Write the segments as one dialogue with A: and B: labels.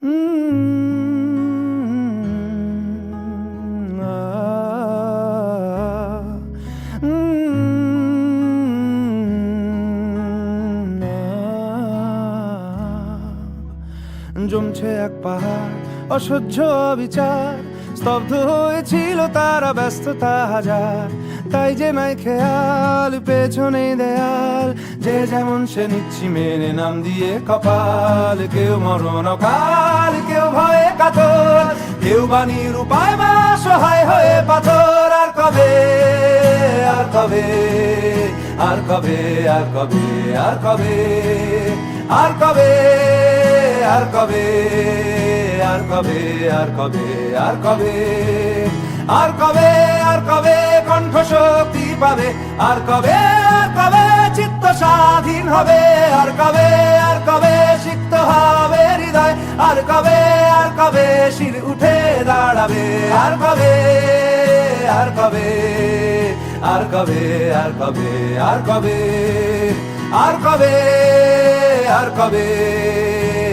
A: জমছে এক পাহাড় অসহ্য বিচার, স্তব্ধ হয়েছিল তারা ব্যস্ততা হাজার। তাই যে নাই খেয়াল পেছনে দেয়াল, যে যেমন সে নিচ্ছি মেনে নাম দিয়ে কপাল। কেউ মরণ অকাল, কেউ ভয়ে কাতর, কেউ বাণীর উপায় বা সহায় হয়ে পাথর। আর কবে, আর কবে, আর কবে, আর কবে, আর কবে, আর কবে, আর কবে, আর কবে, আর কবে, আর কবে, আর কবে, আর কবে কণ্ঠ শক্তি পাবে? আর কবে, আর কবে চিত্ত স্বাধীন হবে? আর কবে, আর কবে সিক্ত হবে হৃদয়? আর কবে, আর কবে শির উঠে দাঁড়াবে? আর কবে, আর কবে, আর কবে, আর কবে, আর কবে, আর কবে, আর কবে,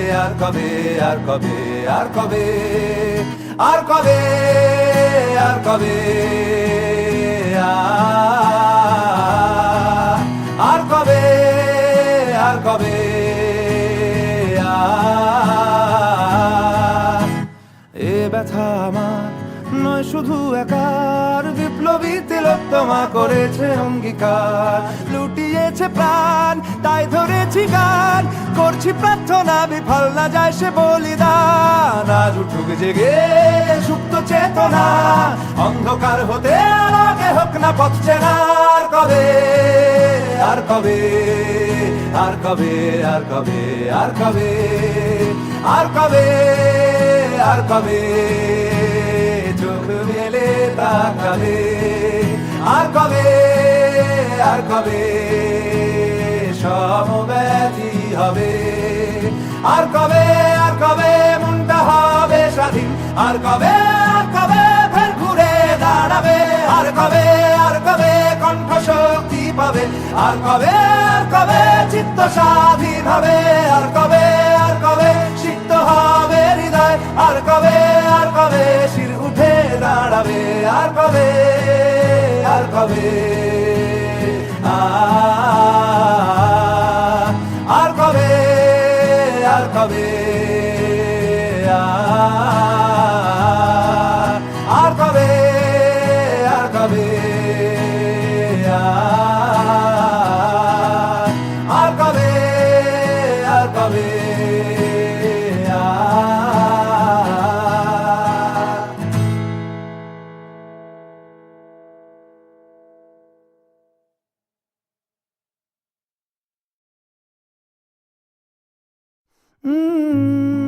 A: আর কবে, আর কবে, আর কবে, আর কবে, আর কবে, আর কবে, আর কবে, এ ব্যথা আমার নয় শুধু একার, বিপ্লবী তিলোত্তমা করেছে অঙ্গীকার। লুটিয়েছে প্রাণ তাই ধরেছি গান, করছি প্রার্থনা বিফল না যায় সে বলিদান। আজ উঠুক জেগে সুপ্ত চেতনা, অন্ধকার হতে আলোকে হোক না পথ চেনা। আর কবে, আর কবে, আর কবে, আর কবে, আর কবে, আর কবে, আর কবে চোখ মেলে তাকাবে? আর কবে, আর কবে সমব্যথী হবে? আর কবে, আর কবে মনটা হবে স্বাধীন? আর কবে, আর কবে ফের ঘুরে দাঁড়াবে? আর কবে, আর কবে কণ্ঠ শক্তি পাবে? আর কবে, আর কবে চিত্ত স্বাধীন হবে? আর কবে, আর কবে সিক্ত হবে হৃদয়? আর কবে, আর কবে শির উঠে দাঁড়াবে? আর কবে, আর কবে, আর কবে, আর কবে, আর কবে, আর কবে, আর কবে, আর কবে, Mm-hmm.